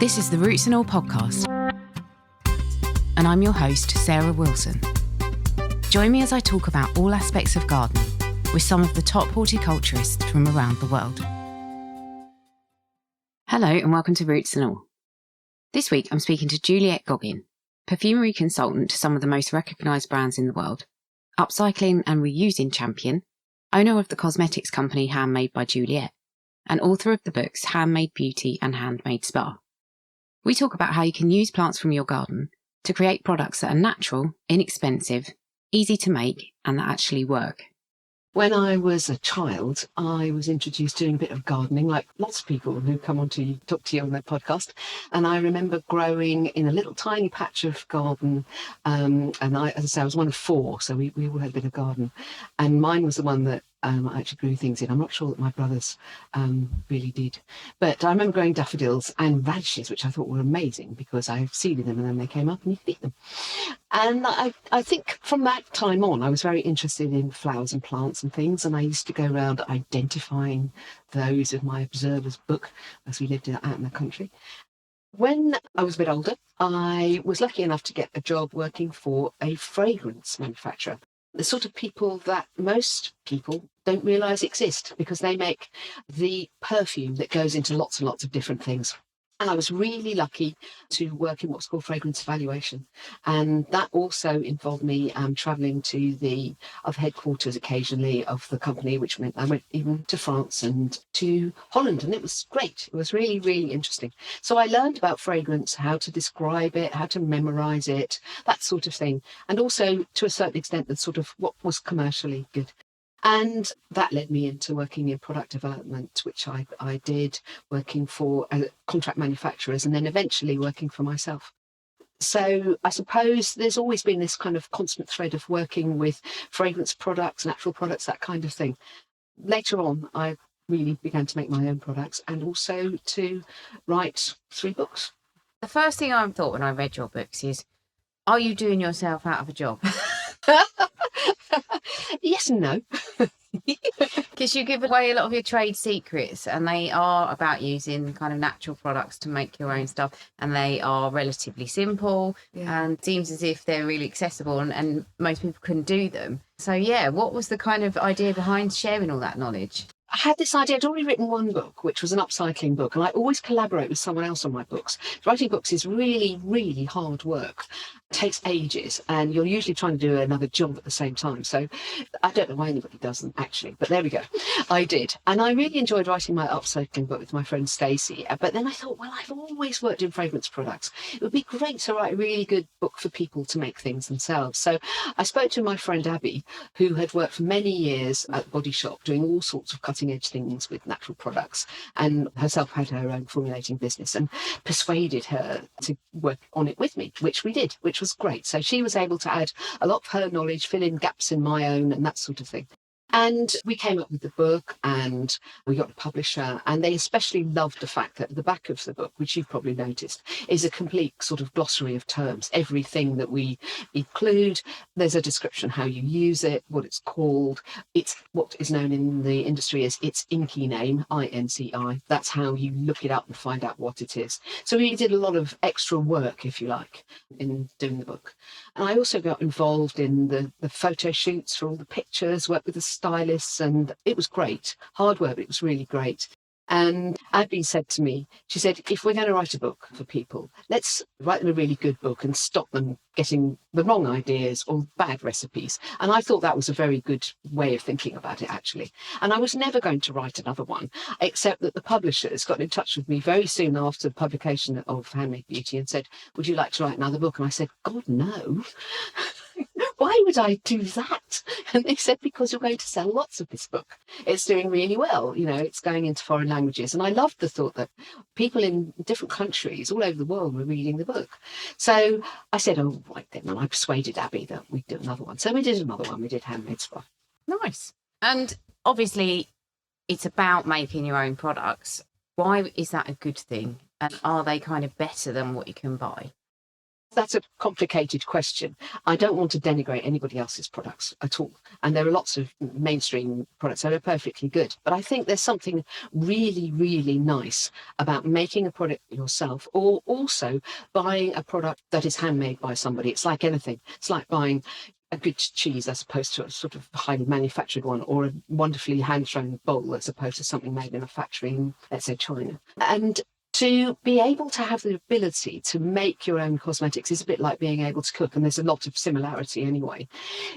This is the Roots and All podcast, and I'm your host, Sarah Wilson. Join me as I talk about all aspects of gardening with some of the top horticulturists from around the world. Hello and welcome to Roots and All. This week I'm speaking to Juliette Goggin, perfumery consultant to some of the most recognised brands in the world, upcycling and reusing champion, owner of the cosmetics company Handmade by Juliette, and author of the books Handmade Beauty and Handmade Spa. We talk about how you can use plants from your garden to create products that are natural, inexpensive, easy to make, and that actually work. When I was a child, I was introduced to doing a bit of gardening, like lots of people who come on to talk to you on their podcast. And I remember growing in a little tiny patch of garden. And I, as I say, I was one of four, so we all had a bit of garden. And mine was the one that I actually grew things in. I'm not sure that my brothers really did. But I remember growing daffodils and radishes, which I thought were amazing because I seeded them and then they came up and you could eat them. And I think from that time on, I was very interested in flowers and plants and things. And I used to go around identifying those with my observer's book as we lived out in the country. When I was a bit older, I was lucky enough to get a job working for a fragrance manufacturer. The sort of people that most people don't realise exist because they make the perfume that goes into lots and lots of different things. And I was really lucky to work in what's called fragrance evaluation. And that also involved me travelling to the other headquarters occasionally of the company, which meant I went even to France and to Holland. And it was great. It was really, really interesting. So I learned about fragrance, how to describe it, how to memorise it, that sort of thing. And also, to a certain extent, the sort of what was commercially good. And that led me into working in product development, which I did, working for contract manufacturers and then eventually working for myself. So I suppose there's always been this kind of constant thread of working with fragrance products, natural products, that kind of thing. Later on, I really began to make my own products and also to write 3 books. The first thing I thought when I read your books is, are you doing yourself out of a job? Yes and no. Because you give away a lot of your trade secrets and they are about using kind of natural products to make your own stuff, and they are relatively simple and seems as if they're really accessible and most people can do them. So what was the kind of idea behind sharing all that knowledge? I had this idea. I'd already written one book, which was an upcycling book, and I always collaborate with someone else on my books. Writing books is really, really hard work. It takes ages, and you're usually trying to do another job at the same time. So I don't know why anybody does them, actually, but there we go. I did. And I really enjoyed writing my upcycling book with my friend Stacey. But then I thought, well, I've always worked in fragrance products. It would be great to write a really good book for people to make things themselves. So I spoke to my friend Abby, who had worked for many years at the Body Shop doing all sorts of cutting edge things with natural products, and herself had her own formulating business, and persuaded her to work on it with me, which we did, which was great. So she was able to add a lot of her knowledge, fill in gaps in my own and that sort of thing. And we came up with the book and we got a publisher, and they especially loved the fact that the back of the book, which you've probably noticed, is a complete sort of glossary of terms. Everything that we include, there's a description how you use it, what it's called. It's what is known in the industry as its INCI name, INCI. That's how you look it up and find out what it is. So we did a lot of extra work, if you like, in doing the book. And I also got involved in the photo shoots for all the pictures, worked with the stylists, and it was great. Hard work, but it was really great. And Abby said to me, she said, if we're going to write a book for people, let's write them a really good book and stop them getting the wrong ideas or bad recipes. And I thought that was a very good way of thinking about it, actually. And I was never going to write another one, except that the publishers got in touch with me very soon after the publication of Handmade Beauty and said, would you like to write another book? And I said, God, no. Why would I do that? And they said, because you're going to sell lots of this book. It's doing really well. You know, it's going into foreign languages. And I loved the thought that people in different countries all over the world were reading the book. So I said, oh, right then. And I persuaded Abby that we'd do another one. So we did another one. We did Handmade Spa. Nice. And obviously, it's about making your own products. Why is that a good thing? And are they kind of better than what you can buy? That's a complicated question. I don't want to denigrate anybody else's products at all. And there are lots of mainstream products that are perfectly good. But I think there's something really, really nice about making a product yourself, or also buying a product that is handmade by somebody. It's like anything. It's like buying a good cheese as opposed to a sort of highly manufactured one, or a wonderfully hand-thrown bowl as opposed to something made in a factory in, let's say, China. And to be able to have the ability to make your own cosmetics is a bit like being able to cook, and there's a lot of similarity anyway.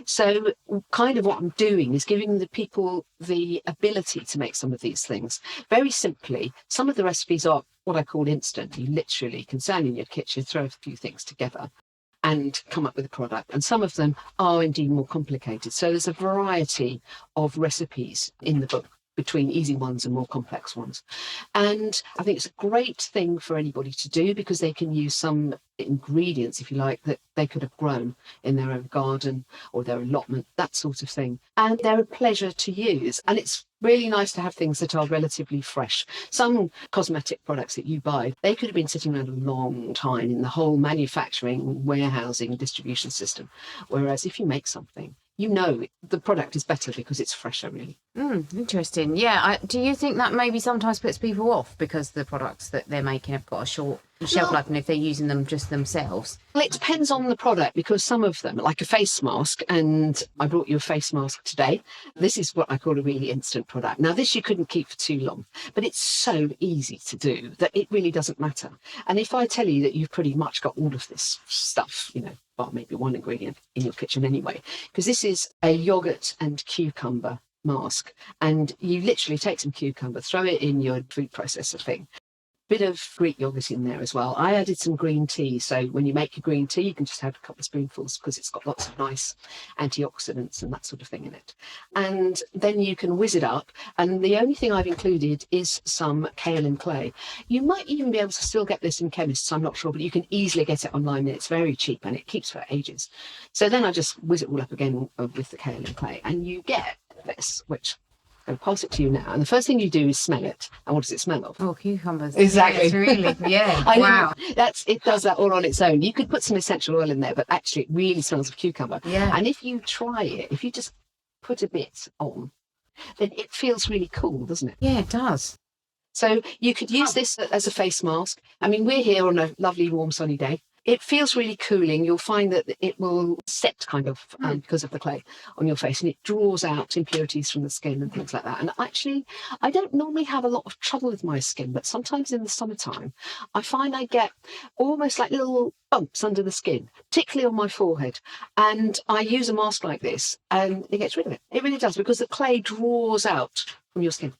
So kind of what I'm doing is giving the people the ability to make some of these things. Very simply, some of the recipes are what I call instant. You literally can stand in your kitchen, throw a few things together and come up with a product. And some of them are indeed more complicated. So there's a variety of recipes in the book, between easy ones and more complex ones. And I think it's a great thing for anybody to do, because they can use some ingredients, if you like, that they could have grown in their own garden or their allotment, that sort of thing. And they're a pleasure to use. And it's really nice to have things that are relatively fresh. Some cosmetic products that you buy, they could have been sitting around a long time in the whole manufacturing, warehousing, distribution system. Whereas if you make something, you know the product is better because it's fresher, really. Interesting. Yeah. Do you think that maybe sometimes puts people off because the products that they're making have got a short shelf life, and if they're using them just themselves? Well, it depends on the product, because some of them, like a face mask, and I brought you a face mask today. This is what I call a really instant product. Now, this you couldn't keep for too long, but it's so easy to do that it really doesn't matter. And if I tell you that you've pretty much got all of this stuff, well, maybe one ingredient in your kitchen anyway, because this is a yogurt and cucumber mask, and you literally take some cucumber, throw it in your food processor thing, bit of Greek yogurt in there as well. I added some green tea, so when you make your green tea you can just have a couple of spoonfuls, because it's got lots of nice antioxidants and that sort of thing in it. And then you can whiz it up, and the only thing I've included is some kaolin clay. You might even be able to still get this in chemists, I'm not sure, but you can easily get it online, and it's very cheap and it keeps for ages. So then I just whiz it all up again with the kaolin clay, and you get this, which I'm going to pass it to you now. And the first thing you do is smell it. And what does it smell of? Oh, cucumbers. Exactly. Yes, really. Yeah. Wow. It does that all on its own. You could put some essential oil in there, but actually it really smells of cucumber. Yeah. And if you try it, if you just put a bit on, then it feels really cool, doesn't it? Yeah, it does. So you could use this as a face mask. I mean, we're here on a lovely, warm, sunny day. It feels really cooling. You'll find that it will set kind of because of the clay on your face, and it draws out impurities from the skin and things like that. And actually, I don't normally have a lot of trouble with my skin, but sometimes in the summertime, I find I get almost like little bumps under the skin, particularly on my forehead. And I use a mask like this and it gets rid of it. It really does, because the clay draws out from your skin.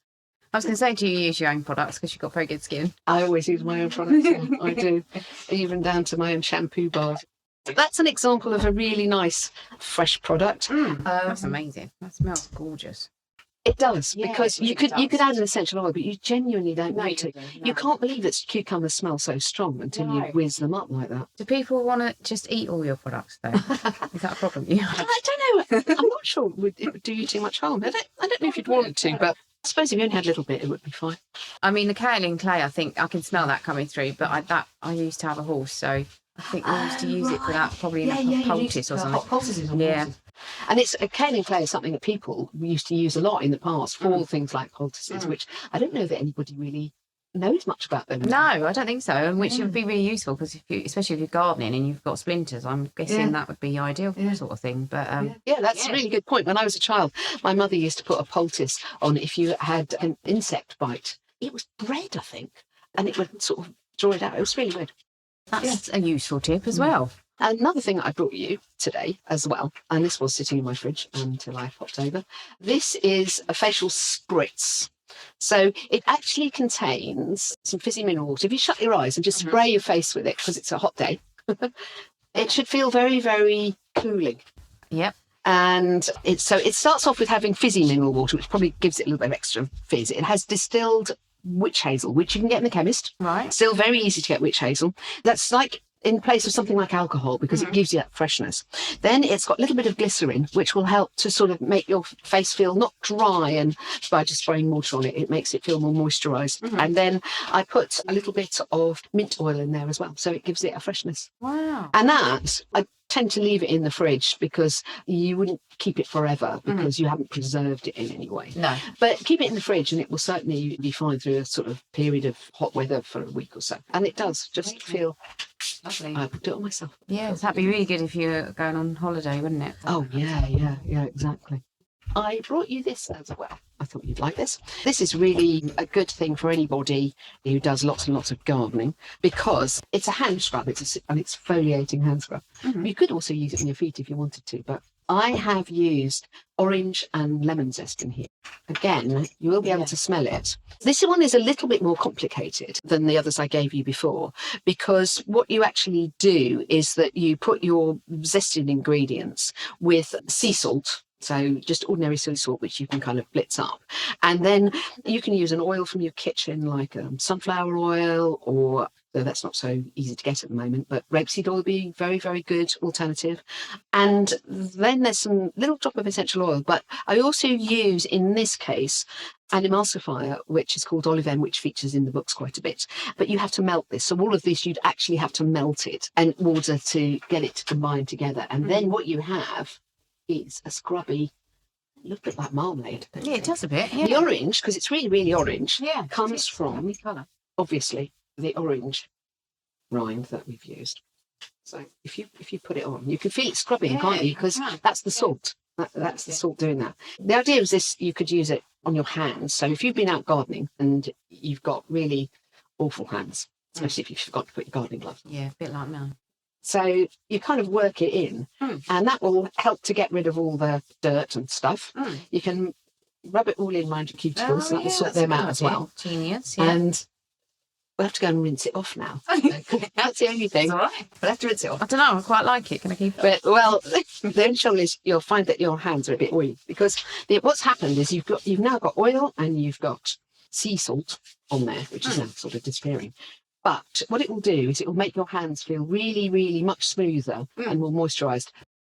I was going to say, do you use your own products, because you've got very good skin? I always use my own products. Yeah, I do, even down to my own shampoo bars. That's an example of a really nice, fresh product. That's amazing. That smells gorgeous. It does, Yeah, because you could add an essential oil, but you genuinely don't need to. No. You can't believe that cucumbers smell so strong until you whiz them up like that. Do people want to just eat all your products, though? Is that a problem? Yeah. I don't know. I'm not sure it would do you too much harm. I don't know if you'd want it to, but I suppose if you only had a little bit, it would be fine. I mean, the kaolin clay, I think I can smell that coming through, but I used to have a horse, so I think we used to use it for that, probably in a poultice or something. Hot poultices on Yeah. horses. And kaolin clay is something that people used to use a lot in the past for things like poultices, which I don't know that anybody really knows much about them. No, I don't think so, and which would be really useful, because especially if you're gardening and you've got splinters, I'm guessing that would be ideal sort of thing. But that's a really good point. When I was a child, my mother used to put a poultice on if you had an insect bite. It was bread, I think, and it would sort of draw it out. It was really good. That's a useful tip as well. Another thing I brought you today as well, and this was sitting in my fridge until I popped over. This is a facial spritz. So it actually contains some fizzy mineral water. If you shut your eyes and just spray your face with it, because it's a hot day, it should feel very, very cooling. Yep. And it starts off with having fizzy mineral water, which probably gives it a little bit of extra fizz. It has distilled witch hazel, which you can get in the chemist. Right. Still very easy to get witch hazel. That's like in place of something like alcohol, because it gives you that freshness. Then it's got a little bit of glycerin, which will help to sort of make your face feel not dry, and by just spraying water on it, it makes it feel more moisturised. And then I put a little bit of mint oil in there as well, so it gives it a freshness. Wow. And that, I tend to leave it in the fridge because you wouldn't keep it forever because you haven't preserved it in any way. No. But keep it in the fridge and it will certainly be fine through a sort of period of hot weather for a week or so. And it does just feel lovely. I would do it myself. Yeah, that'd be really good if you were going on holiday, wouldn't it? Oh, yeah, exactly. I brought you this as well. I thought you'd like this. This is really a good thing for anybody who does lots and lots of gardening, because it's a hand scrub, and it's foliating hand scrub. You could also use it on your feet if you wanted to, but I have used orange and lemon zest in here. Again, you will be able to smell it. This one is a little bit more complicated than the others I gave you before, because what you actually do is that you put your zested ingredients with sea salt. So just ordinary sea salt, which you can kind of blitz up. And then you can use an oil from your kitchen, like sunflower oil, or though that's not so easy to get at the moment, but rapeseed oil would be very, very good alternative. And then there's some little drop of essential oil. But I also use, in this case, an emulsifier, which is called Olive, which features in the books quite a bit. But you have to melt this. So all of this, you'd actually have to melt it in order to get it to combine together. And then what you have is a scrubby, look a bit like marmalade. Yeah, it does a bit. Yeah. The orange, because it's really, really orange, Yeah, comes from, colour. obviously, the orange rind that we've used. So if you put it on, you can feel it scrubbing, can't you? Because that's the salt. That's the salt doing that. The idea is this: you could use it on your hands. So if you've been out gardening and you've got really awful hands, especially if you've forgot to put your gardening gloves on. Yeah, a bit like mine. So you kind of work it in, and that will help to get rid of all the dirt and stuff. You can rub it all in around your cuticles, and that will sort them out as well. Genius, yeah. And we'll have to go and rinse it off now. That's the only thing. It's all right. We'll have to rinse it off. I don't know, I quite like it. Can I keep it? But, well, the only trouble is you'll find that your hands are a bit oily, because what's happened is you've now got oil and you've got sea salt on there, which is now sort of disappearing. But what it will do is it will make your hands feel really, really much smoother and more moisturised.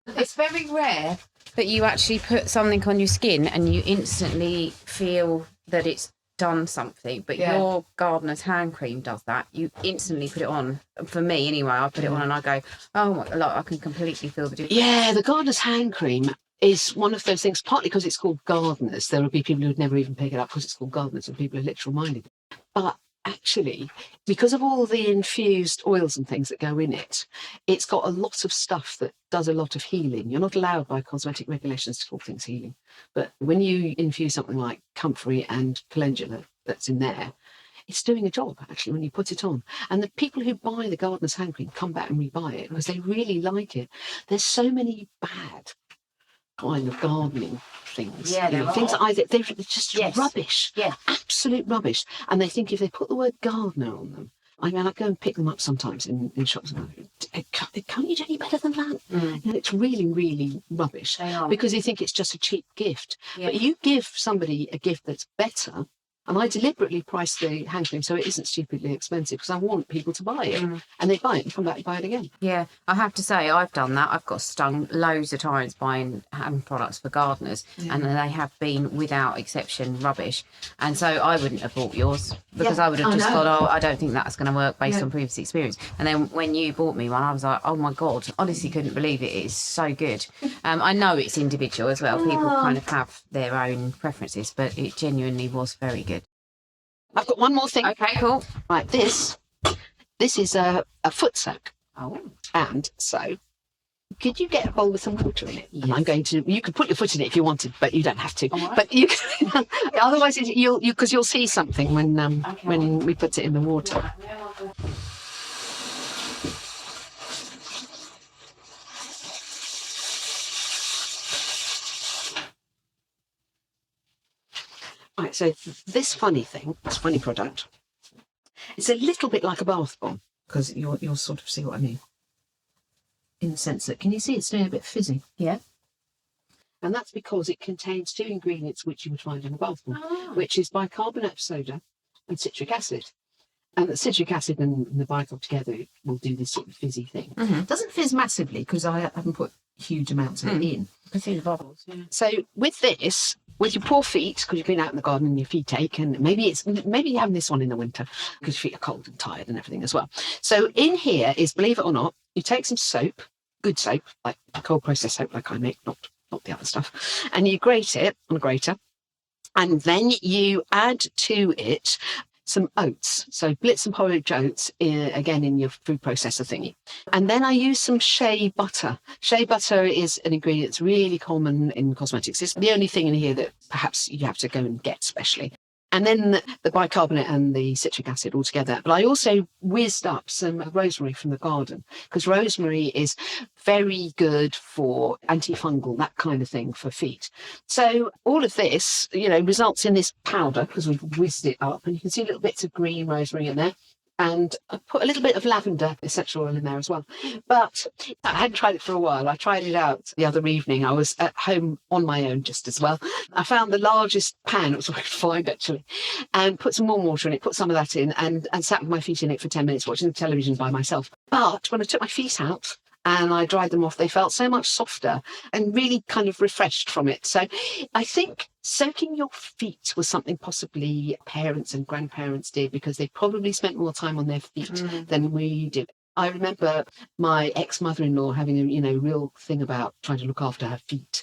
It's very rare that you actually put something on your skin and you instantly feel that it's done something, but your gardener's hand cream does that. You instantly put it on. For me anyway, I put it on and I go, oh my, like, I can completely feel the difference. Yeah, the gardener's hand cream is one of those things, partly because it's called gardeners. There will be people who would never even pick it up because it's called gardeners, and people are literal minded. But actually, because of all the infused oils and things that go in it, it's got a lot of stuff that does a lot of healing. You're not allowed by cosmetic regulations to call things healing. But when you infuse something like comfrey and calendula that's in there, it's doing a job, actually, when you put it on. And the people who buy the gardener's hand cream come back and rebuy it because they really like it. There's so many bad kind of gardening things. Yeah, things that they're just rubbish. Yeah. Absolute rubbish. And they think if they put the word gardener on them, I mean, I go and pick them up sometimes in shops and can't you do any better than that? It's really, really rubbish. They are. Because they think it's just a cheap gift. Yeah. But you give somebody a gift that's better, and I deliberately price the hand cream so it isn't stupidly expensive because I want people to buy it. And they buy it and come back and buy it again. Yeah, I have to say I've done that. I've got stung loads of times buying hand products for gardeners, and they have been, without exception, rubbish. And so I wouldn't have bought yours because I would have just thought, oh, I don't think that's going to work based on previous experience. And then when you bought me one, I was like, oh my God, honestly couldn't believe it. It's so good. I know it's individual as well. People kind of have their own preferences, but it genuinely was very good. I've got one more thing. Okay, cool. Right, this is a foot soak. Oh. And so, could you get a bowl with some water in it? Yes. And I'm going to, you could put your foot in it if you wanted, but you don't have to. Right. But you can, otherwise because you'll see something when we put it in the water. Right, so this funny product, it's a little bit like a bath bomb, because you'll sort of see what I mean. In the sense that, can you see it's doing a bit fizzy? Yeah. And that's because it contains two ingredients which you would find in a bath bomb, which is bicarbonate of soda and citric acid. And the citric acid and the bicarb together will do this sort of fizzy thing. Mm-hmm. It doesn't fizz massively because I haven't put huge amounts of it in. I can see the bubbles. Yeah. So with this, with your poor feet, because you've been out in the garden and your feet ache, and maybe you're having this one in the winter because your feet are cold and tired and everything as well. So in here is, believe it or not, you take some soap, good soap, like cold process soap like I make, not the other stuff, and you grate it on a grater, and then you add to it some oats, so blitz and porridge oats, again in your food processor thingy. And then I use some shea butter. Shea butter is an ingredient that's really common in cosmetics. It's the only thing in here that perhaps you have to go and get specially. And then the bicarbonate and the citric acid all together. But I also whizzed up some rosemary from the garden, because rosemary is very good for antifungal, that kind of thing for feet. So all of this, results in this powder, because we've whizzed it up, and you can see little bits of green rosemary in there. And I put a little bit of lavender essential oil in there as well. But I hadn't tried it for a while. I tried it out the other evening. I was at home on my own just as well. I found the largest pan, it was what I could find actually, and put some warm water in it, put some of that in, and sat with my feet in it for 10 minutes watching the television by myself. But when I took my feet out and I dried them off, they felt so much softer and really kind of refreshed from it. So I think soaking your feet was something possibly parents and grandparents did, because they probably spent more time on their feet than we did. I remember my ex-mother-in-law having a real thing about trying to look after her feet,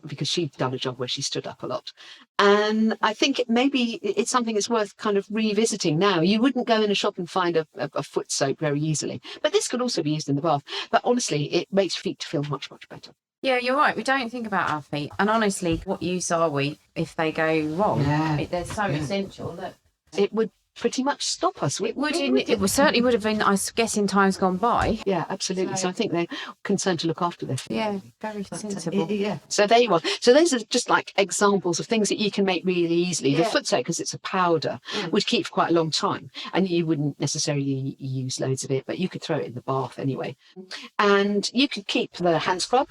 because she'd done a job where she stood up a lot. And I think maybe it's something that's worth kind of revisiting now. You wouldn't go in a shop and find a foot soap very easily, but this could also be used in the bath. But honestly, it makes feet feel much, much better. Yeah, you're right. We don't think about our feet. And honestly, what use are we if they go wrong? Yeah. They're so essential that it would pretty much stop us. It certainly would have been, I guess, in times gone by. Yeah, absolutely. So I think they're concerned to look after their feet. Yeah, very sensible. Yeah. So there you are. So those are just like examples of things that you can make really easily. The foot soap, because it's a powder, would keep for quite a long time, and you wouldn't necessarily use loads of it, but you could throw it in the bath anyway. And you could keep the hand scrub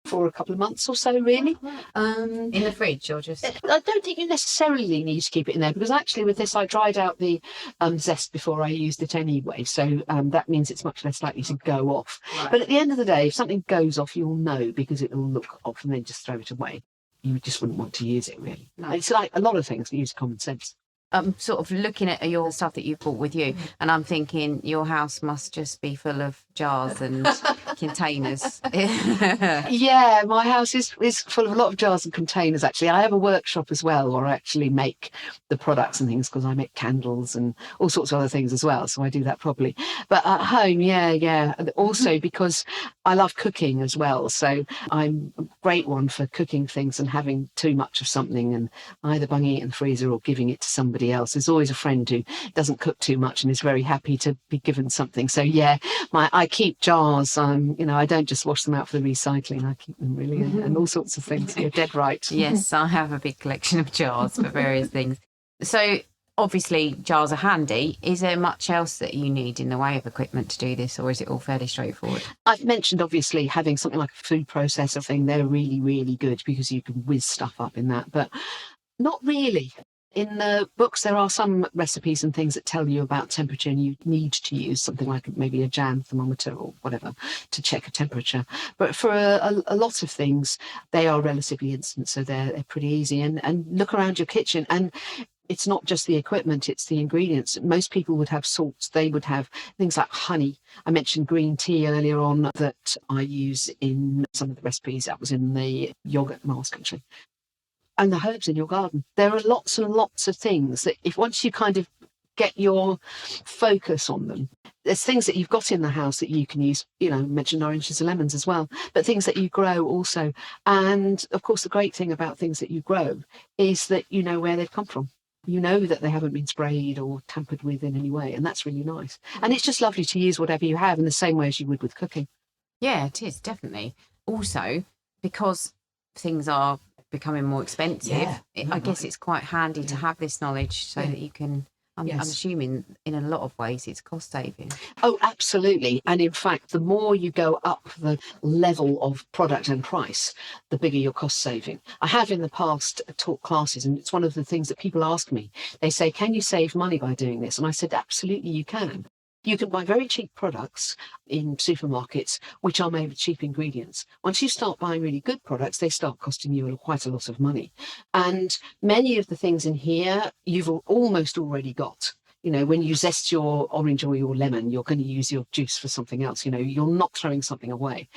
for a couple of months or so, really. In the fridge, or just? I don't think you necessarily need to keep it in there, because actually with this I dried out the zest before I used it anyway, so that means it's much less likely to go off. Right. But at the end of the day, if something goes off, you'll know, because it will look off, and then just throw it away. You just wouldn't want to use it, really. No. It's like a lot of things, use common sense. I'm sort of looking at your stuff that you brought with you, and I'm thinking your house must just be full of jars and containers. Yeah, my house is full of a lot of jars and containers, actually. I have a workshop as well, where I actually make the products and things, because I make candles and all sorts of other things as well, so I do that properly. But at home, yeah. Also because I love cooking as well, so I'm a great one for cooking things and having too much of something and either bunging it in the freezer or giving it to somebody else. There's always a friend who doesn't cook too much and is very happy to be given something. So yeah, I keep jars. I don't just wash them out for the recycling. I keep them really, and all sorts of things. You're dead right. Yes, I have a big collection of jars for various things. So obviously jars are handy. Is there much else that you need in the way of equipment to do this, or is it all fairly straightforward? I've mentioned obviously having something like a food processor thing. They're really, really good, because you can whiz stuff up in that, but not really. In the books, there are some recipes and things that tell you about temperature, and you need to use something like maybe a Jan thermometer or whatever to check a temperature. But for a lot of things, they are relatively instant, so they're pretty easy. And look around your kitchen, and it's not just the equipment, it's the ingredients. Most people would have salts. They would have things like honey. I mentioned green tea earlier on that I use in some of the recipes. That was in the yogurt mask, actually. And the herbs in your garden. There are lots and lots of things that once you kind of get your focus on them, there's things that you've got in the house that you can use, mentioned oranges and lemons as well, but things that you grow also. And of course, the great thing about things that you grow is that you know where they've come from. You know that they haven't been sprayed or tampered with in any way. And that's really nice. And it's just lovely to use whatever you have in the same way as you would with cooking. Yeah, it is, definitely. Also, because things are becoming more expensive, I guess it's quite handy to have this knowledge so that you can I'm Yes. assuming in a lot of ways it's cost saving. Oh, absolutely. And in fact, the more you go up the level of product and price, the bigger your cost saving. I have in the past taught classes, and it's one of the things that people ask me. They say, can you save money by doing this? And I said, absolutely, you can. You can buy very cheap products in supermarkets, which are made with cheap ingredients. Once you start buying really good products, they start costing you quite a lot of money. And many of the things in here, you've almost already got. You know, when you zest your orange or your lemon, you're going to use your juice for something else. You know, you're not throwing something away.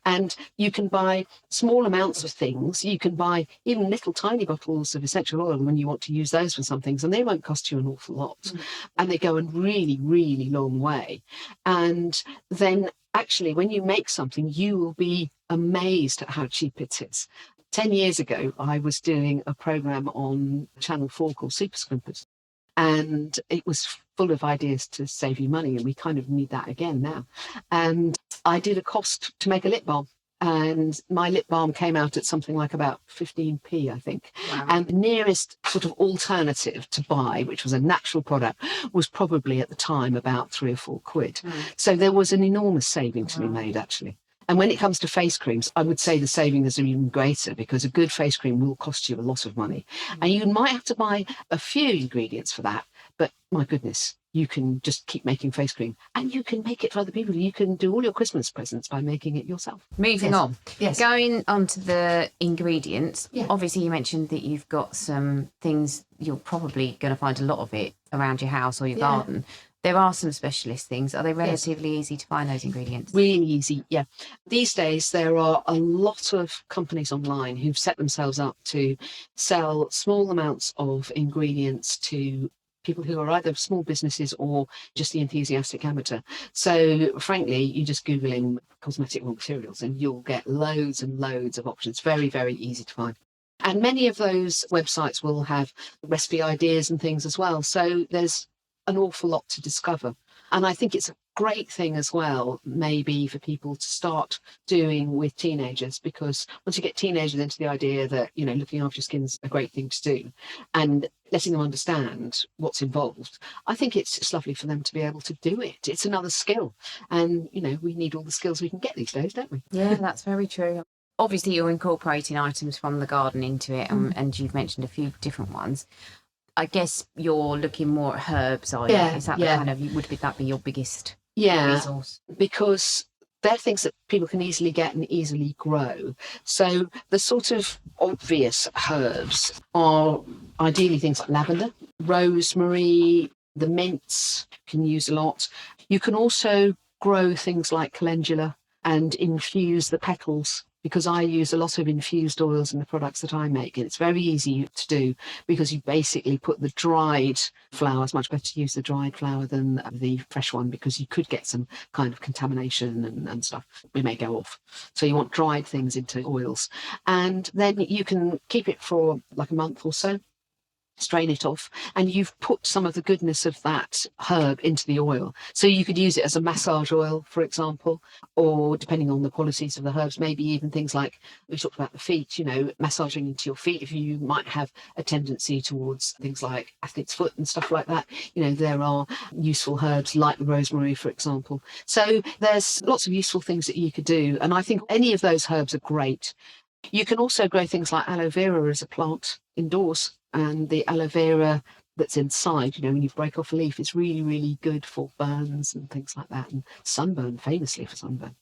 And you can buy small amounts of things. You can buy even little tiny bottles of essential oil when you want to use those for some things, and they won't cost you an awful lot. And they go a really, really long way. And then actually, when you make something, you will be amazed at how cheap it is. 10 years ago, I was doing a program on Channel 4 called Super Scrimpers. And it was full of ideas to save you money. And we kind of need that again now. And I did a cost to make a lip balm. And my lip balm came out at something like about 15p, I think. Wow. And the nearest sort of alternative to buy, which was a natural product, was probably at the time about 3 or 4 quid. So there was an enormous saving to be made, actually. And when it comes to face creams, I would say the saving is even greater, because a good face cream will cost you a lot of money. And you might have to buy a few ingredients for that. But my goodness, you can just keep making face cream, and you can make it for other people. You can do all your Christmas presents by making it yourself. Moving on. Yes. Going on to the ingredients. Yeah. Obviously, you mentioned that you've got some things, you're probably going to find a lot of it around your house or your garden. There are some specialist things. Are they relatively easy to find, those ingredients? Really easy, yeah. These days, there are a lot of companies online who've set themselves up to sell small amounts of ingredients to people who are either small businesses or just the enthusiastic amateur. So frankly, you just Google in cosmetic raw materials and you'll get loads and loads of options. Very, very easy to find. And many of those websites will have recipe ideas and things as well. So there's an awful lot to discover. And I think it's a great thing as well, maybe for people to start doing with teenagers, because once you get teenagers into the idea that, you know, looking after your skin's a great thing to do and letting them understand what's involved, I think it's just lovely for them to be able to do it. It's another skill. And, you know, we need all the skills we can get these days, don't we? Yeah, that's very true. Obviously, you're incorporating items from the garden into it, and you've mentioned a few different ones. I guess you're looking more at herbs, are you? Is that the kind of, would that be your biggest resource? Because they're things that people can easily get and easily grow. So the sort of obvious herbs are ideally things like lavender, rosemary, the mints can use a lot. You can also grow things like calendula and infuse the petals, because I use a lot of infused oils in the products that I make. And it's very easy to do because you basically put the dried flowers, much better to use the dried flower than the fresh one, because you could get some kind of contamination and stuff. We may go off. So you want dried things into oils. And then you can keep it for like a month or so, strain it off, and you've put some of the goodness of that herb into the oil. So you could use it as a massage oil, for example, or depending on the qualities of the herbs, maybe even things like we talked about the feet, you know, massaging into your feet. If you might have a tendency towards things like athlete's foot and stuff like that, you know, there are useful herbs like the rosemary, for example. So there's lots of useful things that you could do. And I think any of those herbs are great. You can also grow things like aloe vera as a plant indoors. And the aloe vera that's inside, you know, when you break off a leaf, it's really, really good for burns and things like that. And sunburn, famously for sunburn.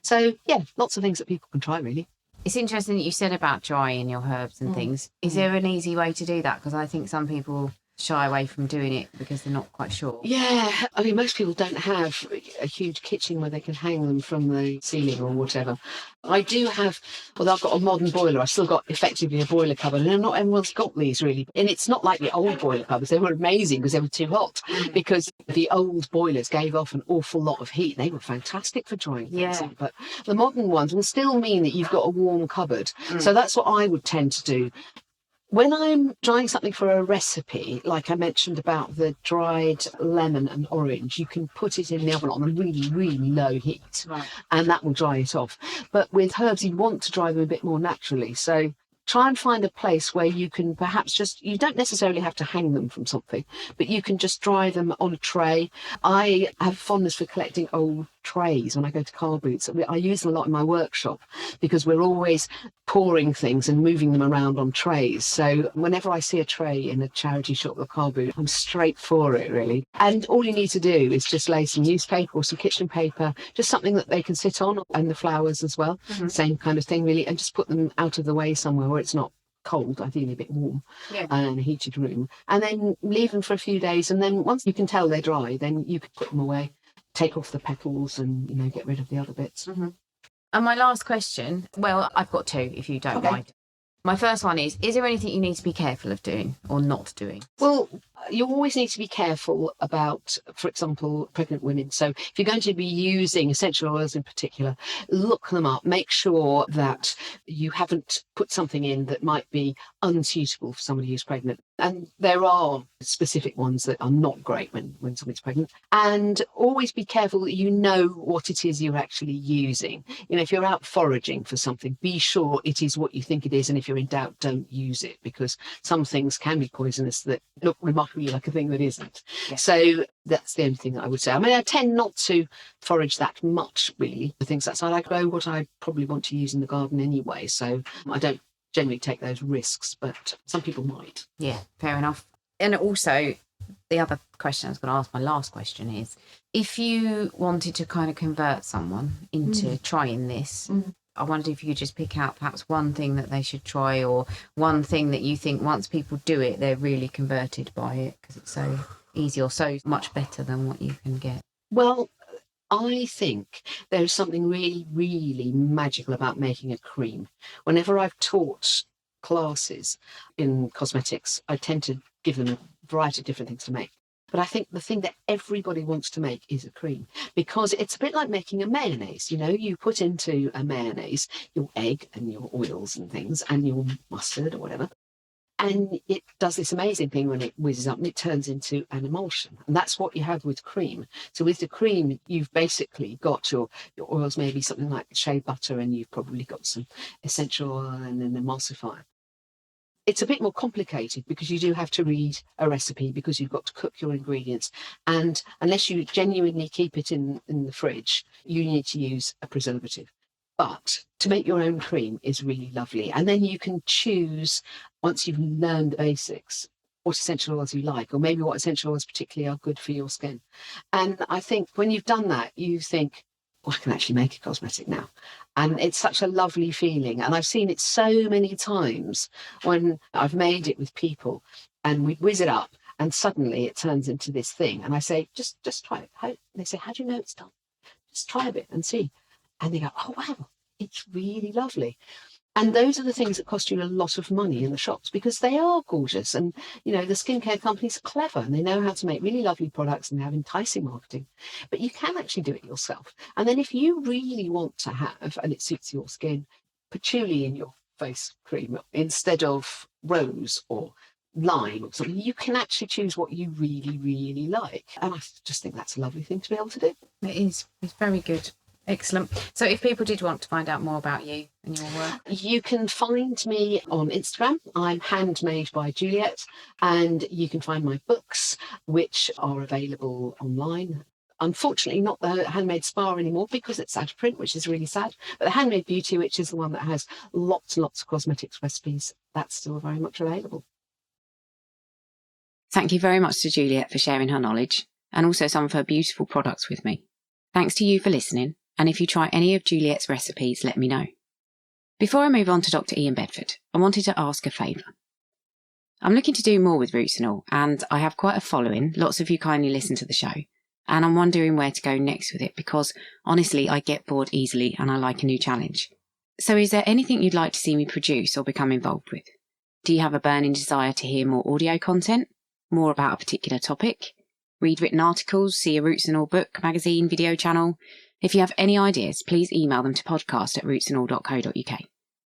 So, yeah, lots of things that people can try, really. It's interesting that you said about drying your herbs and things. Is there an easy way to do that? Because I think some people shy away from doing it because they're not quite sure. Yeah, I mean, most people don't have a huge kitchen where they can hang them from the ceiling or whatever. I do have, although I've got a modern boiler, I've still got effectively a boiler cupboard, and not everyone's got these really. And it's not like the old boiler cupboards. They were amazing because they were too hot, because the old boilers gave off an awful lot of heat. They were fantastic for drying things up, but the modern ones will still mean that you've got a warm cupboard. So that's what I would tend to do. When I'm drying something for a recipe, like I mentioned about the dried lemon and orange, you can put it in the oven on a really, really low heat, and that will dry it off. But with herbs, you want to dry them a bit more naturally. So try and find a place where you can perhaps you don't necessarily have to hang them from something, but you can just dry them on a tray. I have fondness for collecting old trays when I go to car boots. I use them a lot in my workshop because we're always pouring things and moving them around on trays. So whenever I see a tray in a charity shop or car boot, I'm straight for it, really. And all you need to do is just lay some newspaper or some kitchen paper, just something that they can sit on, and the flowers as well. Same kind of thing, really, and just put them out of the way somewhere where it's not cold, ideally a bit warm, and a heated room, and then leave them for a few days. And then once you can tell they're dry, then you can put them away, take off the petals, and get rid of the other bits. And my last question, well, I've got two, if you don't mind. My first one is there anything you need to be careful of doing or not doing? Well, you always need to be careful about, for example, pregnant women. So if you're going to be using essential oils in particular, look them up. Make sure that you haven't put something in that might be unsuitable for somebody who's pregnant. And there are specific ones that are not great when somebody's pregnant. And always be careful that you know what it is you're actually using. If you're out foraging for something, be sure it is what you think it is. And if you're in doubt, don't use it, because some things can be poisonous that look remarkably like a thing that isn't. So that's the only thing that I would say. I mean, I tend not to forage that much, really, for things outside. I grow what I probably want to use in the garden anyway, so I don't generally take those risks, but some people might. Yeah, fair enough. And also, the other question I was going to ask, my last question, is if you wanted to kind of convert someone into trying this, I wonder if you could just pick out perhaps one thing that they should try, or one thing that you think once people do it, they're really converted by it because it's so easy or so much better than what you can get. Well, I think there's something really, really magical about making a cream. Whenever I've taught classes in cosmetics, I tend to give them a variety of different things to make. But I think the thing that everybody wants to make is a cream, because it's a bit like making a mayonnaise. You put into a mayonnaise your egg and your oils and things and your mustard or whatever. And it does this amazing thing when it whizzes up and it turns into an emulsion. And that's what you have with cream. So with the cream, you've basically got your oils, maybe something like shea butter, and you've probably got some essential oil and an emulsifier. It's a bit more complicated because you do have to read a recipe, because you've got to cook your ingredients. And unless you genuinely keep it in the fridge, you need to use a preservative. But to make your own cream is really lovely. And then you can choose, once you've learned the basics, what essential oils you like, or maybe what essential oils particularly are good for your skin. And I think when you've done that, you think, I can actually make a cosmetic now. And it's such a lovely feeling. And I've seen it so many times when I've made it with people and we whiz it up and suddenly it turns into this thing. And I say, just try it. They say, how do you know it's done? Just try a bit and see. And they go, oh, wow, it's really lovely. And those are the things that cost you a lot of money in the shops, because they are gorgeous. And, the skincare companies are clever and they know how to make really lovely products and they have enticing marketing. But you can actually do it yourself. And then if you really want to have, and it suits your skin, patchouli in your face cream instead of rose or lime or something, you can actually choose what you really, really like. And I just think that's a lovely thing to be able to do. It is. It's very good. Excellent. So if people did want to find out more about you and your work, you can find me on Instagram. I'm Handmade by Juliette, and you can find my books, which are available online. Unfortunately, not the Handmade Spa anymore because it's out of print, which is really sad. But the Handmade Beauty, which is the one that has lots and lots of cosmetics recipes, that's still very much available. Thank you very much to Juliette for sharing her knowledge and also some of her beautiful products with me. Thanks to you for listening. And if you try any of Juliette's recipes, let me know. Before I move on to Dr. Ian Bedford, I wanted to ask a favour. I'm looking to do more with Roots and All, and I have quite a following. Lots of you kindly listen to the show, and I'm wondering where to go next with it because, honestly, I get bored easily and I like a new challenge. So is there anything you'd like to see me produce or become involved with? Do you have a burning desire to hear more audio content? More about a particular topic? Read written articles? See a Roots and All book, magazine, video channel? If you have any ideas, please email them to podcast@rootsandall.co.uk.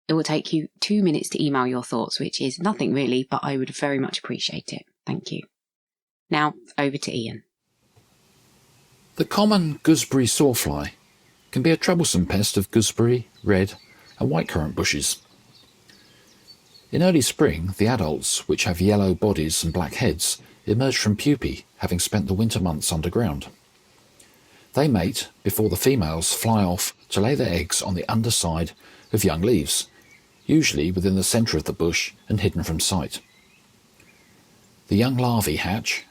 It will take you 2 minutes to email your thoughts, which is nothing really, but I would very much appreciate it. Thank you. Now, over to Ian. The common gooseberry sawfly can be a troublesome pest of gooseberry, red and white currant bushes. In early spring, the adults, which have yellow bodies and black heads, emerge from pupae, having spent the winter months underground. They mate before the females fly off to lay their eggs on the underside of young leaves, usually within the centre of the bush and hidden from sight. The young larvae hatch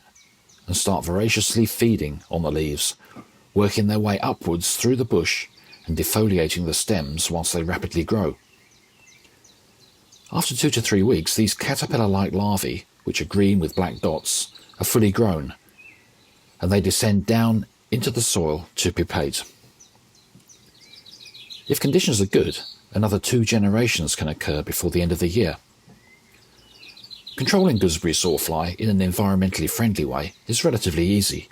and start voraciously feeding on the leaves, working their way upwards through the bush and defoliating the stems whilst they rapidly grow. After 2 to 3 weeks, these caterpillar-like larvae, which are green with black dots, are fully grown, and they descend down into the soil to pupate. If conditions are good, another 2 generations can occur before the end of the year. Controlling gooseberry sawfly in an environmentally friendly way is relatively easy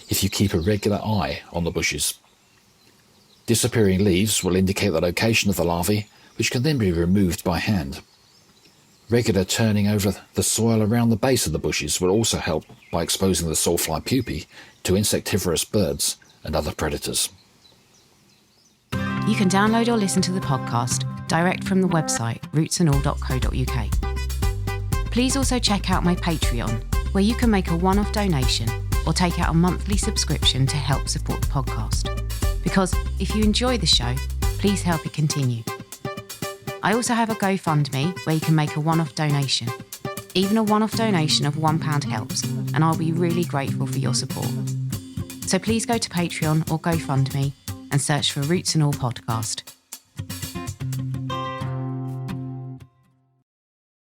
if you keep a regular eye on the bushes. Disappearing leaves will indicate the location of the larvae, which can then be removed by hand. Regular turning over the soil around the base of the bushes will also help by exposing the sawfly pupae to insectivorous birds and other predators. You can download or listen to the podcast direct from the website rootsandall.co.uk. Please also check out my Patreon, where you can make a one-off donation or take out a monthly subscription to help support the podcast. Because if you enjoy the show, please help it continue. I also have a Gofundme where you can make a one-off donation. Even a one-off donation of £1 helps, and I'll be really grateful for your support. So please go to Patreon or Gofundme and search for Roots and All Podcast.